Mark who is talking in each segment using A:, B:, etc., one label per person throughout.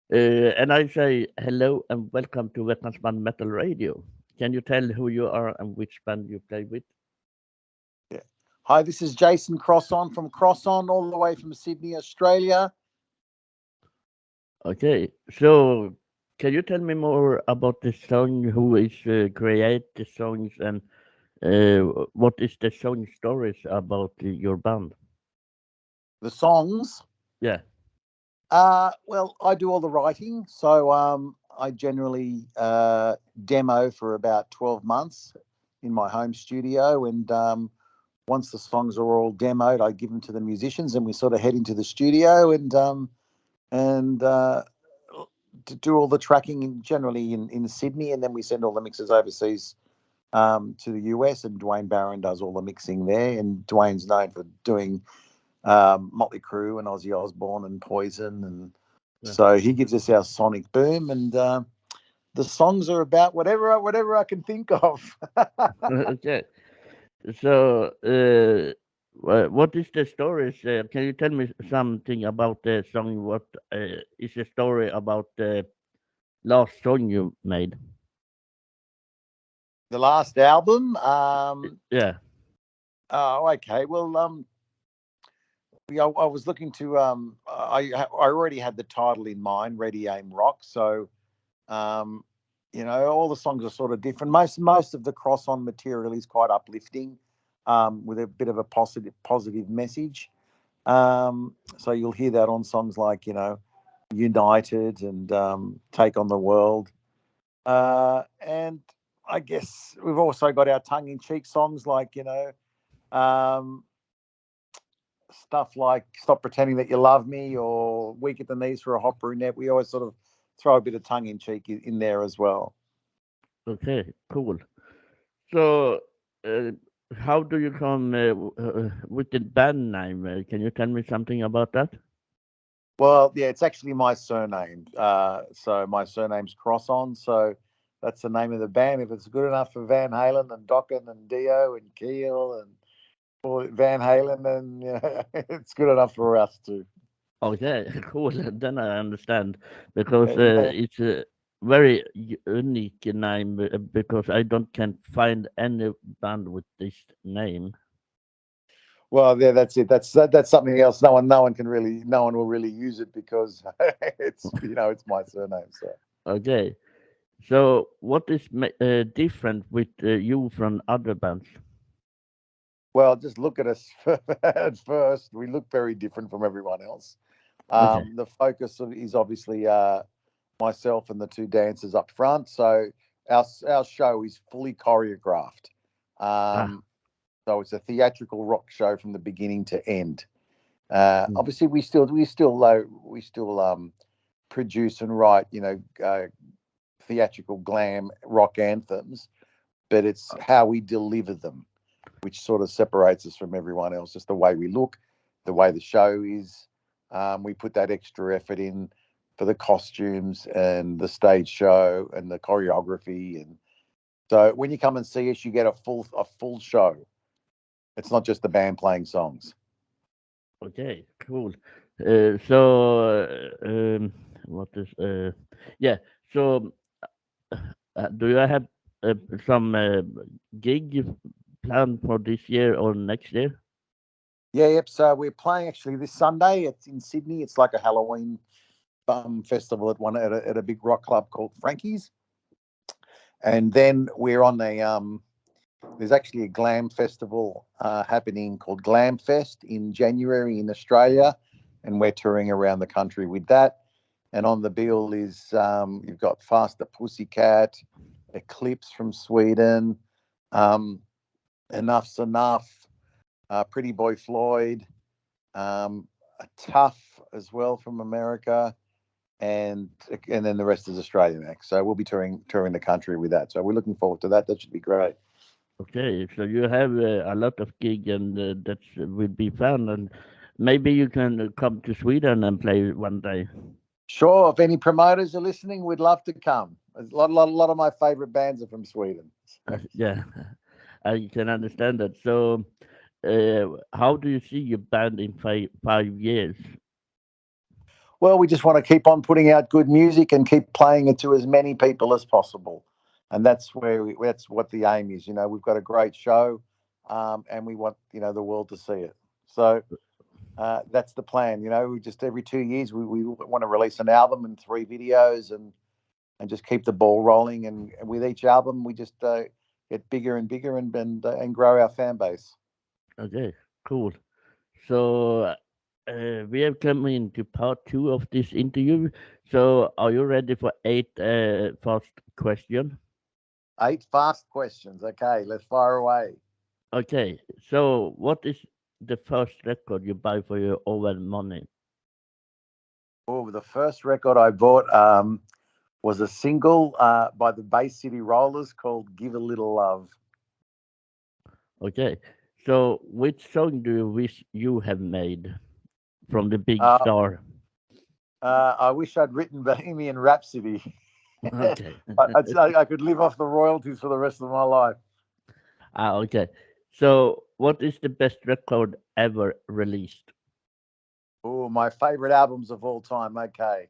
A: And I say hello and welcome to Veterans Metal Radio. Can you tell who you are and which band you play with?
B: Yeah. Hi, this is Jason Crosson from Crosson, all the way from Sydney, Australia.
A: Okay, so can you tell me more about the song? Who is create the songs and what is the song stories about your band?
B: The songs.
A: Yeah.
B: Well, I do all the writing, so I generally demo for about 12 months in my home studio, and once the songs are all demoed, I give them to the musicians, and we sort of head into the studio and to do all the tracking generally in Sydney, and then we send all the mixes overseas to the US, and Duane Baron does all the mixing there. And Duane's known for doing Motley Crue and Ozzy Osbourne and Poison, and
A: Yeah.
B: so he gives us our sonic boom, and the songs are about whatever I can think of.
A: Okay. So, what is the stories? Can you tell me something about the song? What is the story about the last song you made?
B: The last album.
A: Yeah.
B: Oh, okay. Well, I was looking to. I already had the title in mind, Ready Aim Rock. So, um, all the songs are sort of different. Most of the cross on material is quite uplifting, with a bit of a positive message. So you'll hear that on songs like United and Take on the World, and I guess we've also got our tongue in cheek songs like um, stuff like Stop Pretending That You Love Me or Weak at the Knees for a Hot Brunette. We always sort of throw a bit of tongue in cheek in there as well.
A: Okay. Cool. So, uh, how do you come with the band name? Can you tell me something about that?
B: Well, yeah, it's actually my surname. So my surname's Crosson. So that's the name of the band. If it's good enough for Van Halen and Dokken and Dio and Keel and Van Halen, then it's good enough for us too.
A: Okay. Cool. Then I understand because
B: Yeah.
A: it's a very unique name because I don't can't find any band with this name.
B: Well, yeah, that's it. That's something else. No one will really use it because it's my surname. So.
A: Okay. So, what is different with you from other bands?
B: Well, just look at us at first. We look very different from everyone else.
A: Okay.
B: The focus is obviously myself and the two dancers up front. So our show is fully choreographed.
A: Ah.
B: Um, so it's a theatrical rock show from the beginning to end.
A: Mm.
B: Obviously, we still produce and write theatrical glam rock anthems, but it's how we deliver them which sort of separates us from everyone else. Just the way we look, the way the show is. We put that extra effort in for the costumes and the stage show and the choreography. And so when you come and see us, you get a full show. It's not just the band playing songs.
A: Okay. Cool. So, what is yeah. So, do you have uh, some gig planned for this year or next year?
B: Yeah, yep. So we're playing actually this Sunday. It's in Sydney. It's like a Halloween festival at a big rock club called Frankie's. And then we're on a there's actually a glam festival happening called Glam Fest in January in Australia, and we're touring around the country with that. And on the bill is you've got Faster Pussycat, Eclipse from Sweden, um, Enough's Enough, Pretty Boy Floyd, Tough as well from America, and then the rest is Australian acts. So we'll be touring the country with that. So we're looking forward to that. That should be great.
A: Okay, so you have a lot of gig, and that will be fun. And maybe you can come to Sweden and play one day.
B: Sure. If any promoters are listening, we'd love to come. A lot of my favorite bands are from Sweden.
A: Yeah, I can understand that. So, how do you see your band in 5 years?
B: Well, we just want to keep on putting out good music and keep playing it to as many people as possible, and that's what the aim is. We've got a great show, and we want the world to see it. So that's the plan. We just every 2 years we want to release an album and 3 videos and just keep the ball rolling. And with each album, we just get bigger and bigger and grow our fan base.
A: Okay, cool. So we have come into part two of this interview. So are you ready for eight fast question?
B: 8 fast questions. Okay, let's fire away.
A: Okay, so what is the first record you buy for your own money?
B: Oh, the first record I bought was a single by the Bay City Rollers called "Give a Little Love."
A: Okay, so which song do you wish you have made from the Big
B: Uh,
A: Star?
B: I wish I'd written Bohemian Rhapsody.
A: Okay.
B: I'd say I could live off the royalties for the rest of my life.
A: Okay. So what is the best record ever released?
B: Oh, my favorite albums of all time. Okay.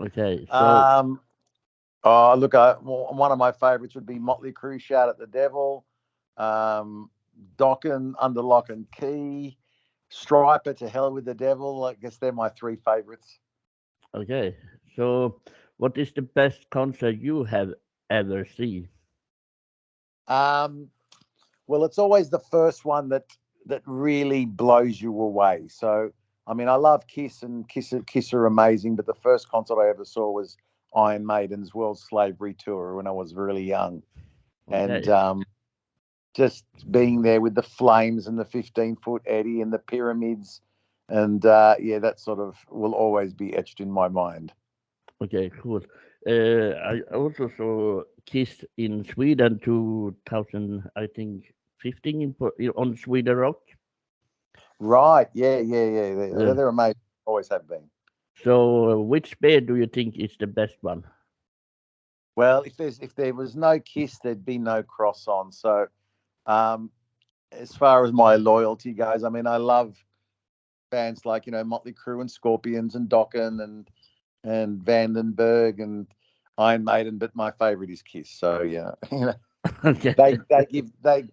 A: Okay, so
B: Um, look, one of my favorites would be Motley Crue, "Shout at the Devil," um, Dokken, "Under Lock and Key," Striper, "To Hell with the Devil." I guess they're my three favorites.
A: okay. So what is the best concert you have ever seen?
B: Um, well, it's always the first one that really blows you away. So, I mean, I love Kiss, and Kiss are amazing, but the first concert I ever saw was Iron Maiden's World Slavery Tour when I was really young, and
A: Okay.
B: just being there with the flames and the 15-foot Eddie and the pyramids, and yeah, that sort of will always be etched in my mind.
A: Okay, cool. I also saw Kiss in Sweden 2000, I think 15 on Sweden Rock.
B: Right? Yeah, yeah, yeah.
A: Uh,
B: They're amazing. Always have been.
A: so which band do you think is the best one?
B: Well, if there was no Kiss, there'd be no Cross on. So, um, as far as my loyalty goes, I mean, I love bands like Motley Crue and Scorpions and Dokken and Vandenberg and Iron Maiden, but my favorite is Kiss. So yeah,
A: Okay.
B: they give they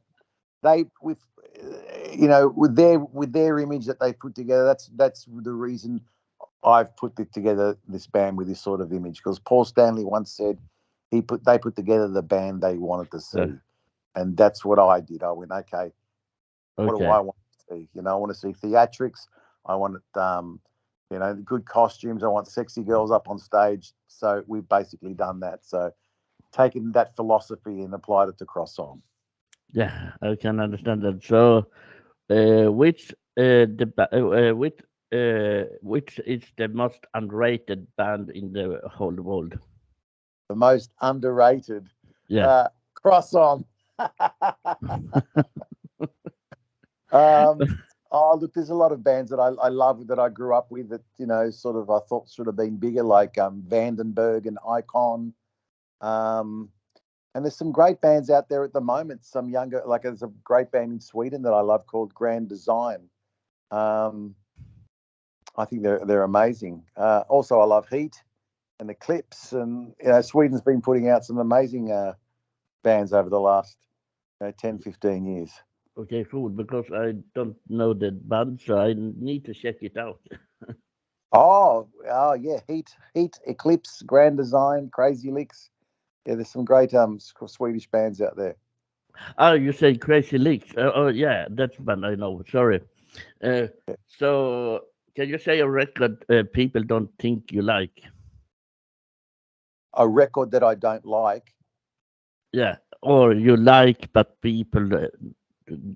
B: with with their image that they put together. That's the reason I've put it together, this band with this sort of image, because Paul Stanley once said they put together the band they wanted to
A: Uh,
B: see, and that's what I did. I went, okay, what do
A: okay.
B: I want to see? I want to see theatrics. I want good costumes. I want sexy girls up on stage. So we've basically done that. So taken that philosophy and applied it to Cross Song.
A: Yeah, I can understand that. So which which is the most underrated band in the whole world?
B: The most underrated
A: Yeah.
B: Cross Song. Um, oh, look, there's a lot of bands that I love that I grew up with that sort of I thought should have been bigger, like Vandenberg and Icon. Um, and there's some great bands out there at the moment. Some younger, like there's a great band in Sweden that I love called Grand Design. Um, I think they're amazing. Also, I love Heat and Eclipse, and Sweden's been putting out some amazing bands over the last 10, 15 years.
A: Okay, cool. Because I don't know the band, so I need to check it out.
B: Oh, yeah, Heat, Eclipse, Grand Design, Crazy Licks. Yeah, there's some great Swedish bands out there.
A: Oh, you said Crazy Leaks. Oh, yeah, that's band I know. Sorry. Uh, so can you say a record people don't think you like?
B: A record that I don't like.
A: Yeah, or you like, but people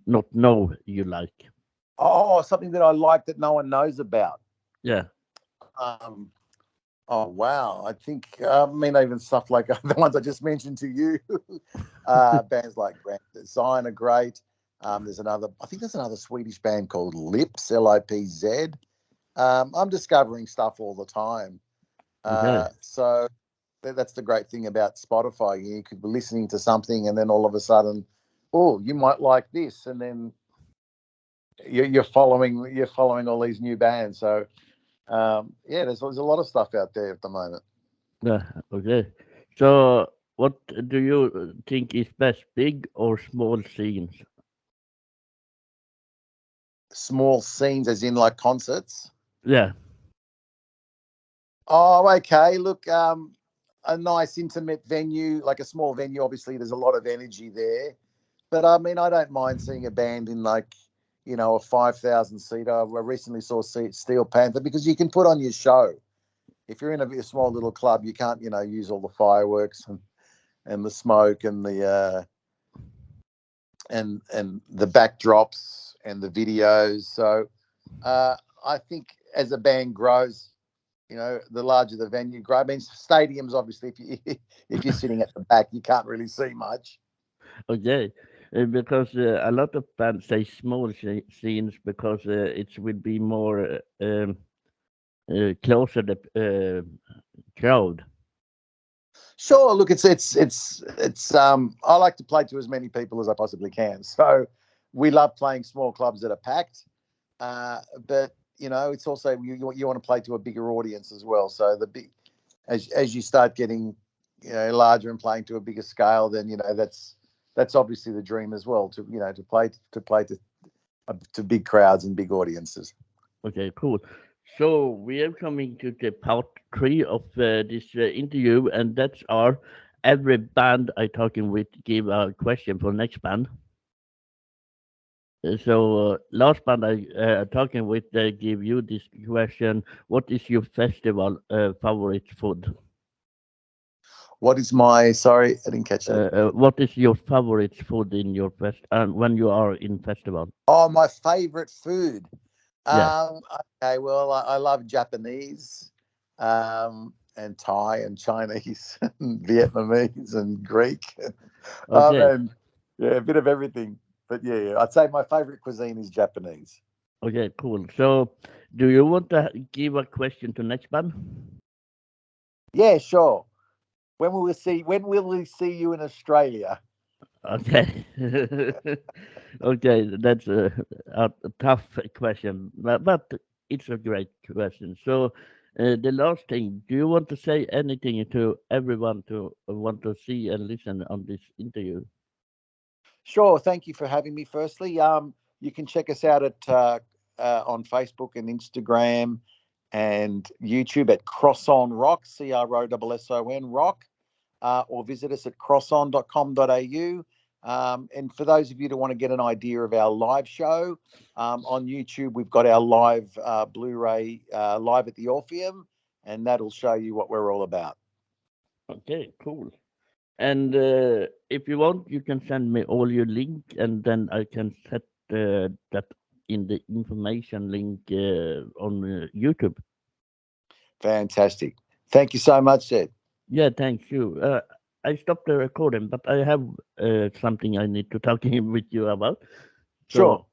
A: not know you like.
B: Oh, something that I like that no one knows about.
A: Yeah.
B: Um, oh wow, I think I mean even stuff like the ones I just mentioned to you. Bands like Grand Design are great. I think there's another Swedish band called Lips, Lipz. I'm discovering stuff all the time.
A: Okay.
B: So that's the great thing about Spotify. You could be listening to something, and then all of a sudden, oh, you might like this, and then you're following all these new bands. So Yeah, there's a lot of stuff out there at the moment.
A: Yeah, okay. So, what do you think is best, big or small scenes?
B: Small scenes, as in like concerts.
A: Yeah,
B: Oh, okay. Look, a nice intimate venue, like a small venue. Obviously, there's a lot of energy there. But I mean, I don't mind seeing a band in like, a 5,000 seater. I recently saw Steel Panther because you can put on your show. If you're in a small little club, you can't, use all the fireworks and the smoke and the backdrops and the videos. So I think as a band grows, the larger the venue grows. I mean, stadiums obviously, if you if you're sitting at the back, you can't really see much.
A: okay. Because a lot of bands say small scenes because it will be more closer the crowd.
B: Sure, look, it's I like to play to as many people as I possibly can. So we love playing small clubs that are packed, but it's also you want to play to a bigger audience as well. So the big as you start getting larger and playing to a bigger scale, then that's obviously the dream as well to big crowds and big audiences.
A: Okay, cool. So we are coming to the part three of this interview, and that's our every band I talking with give a question for next band. So last band I talking with, they give you this question: what is your festival favorite food?
B: What is my sorry, I didn't catch that.
A: What is your favorite food in your fest when you are in festival?
B: Oh, my favorite food.
A: Yeah.
B: Okay, well, I love Japanese, and Thai and Chinese and Vietnamese and Greek.
A: Okay.
B: And yeah, a bit of everything. But yeah, I'd say my favorite cuisine is Japanese.
A: Okay. Cool. So, do you want to give a question to next band?
B: Yeah, sure. When will we see you in Australia?
A: Okay. Okay, that's a tough question, but it's a great question. So, the last thing, do you want to say anything to everyone to want to see and listen on this interview?
B: Sure. Thank you for having me. Firstly, you can check us out at on Facebook and Instagram and YouTube at Crosson Rock, CROSSON Rock, or visit us at crosson.com.au. And for those of you that want to get an idea of our live show, on YouTube, we've got our live Blu-ray live at the Orpheum, and that'll show you what we're all about.
A: Okay, cool. And if you want, you can send me all your link, and then I can set that in the information link on YouTube.
B: Fantastic. Thank you so much, Ed.
A: Yeah, thank you. I stopped the recording, but I have something I need to talk with you about. So
B: Sure.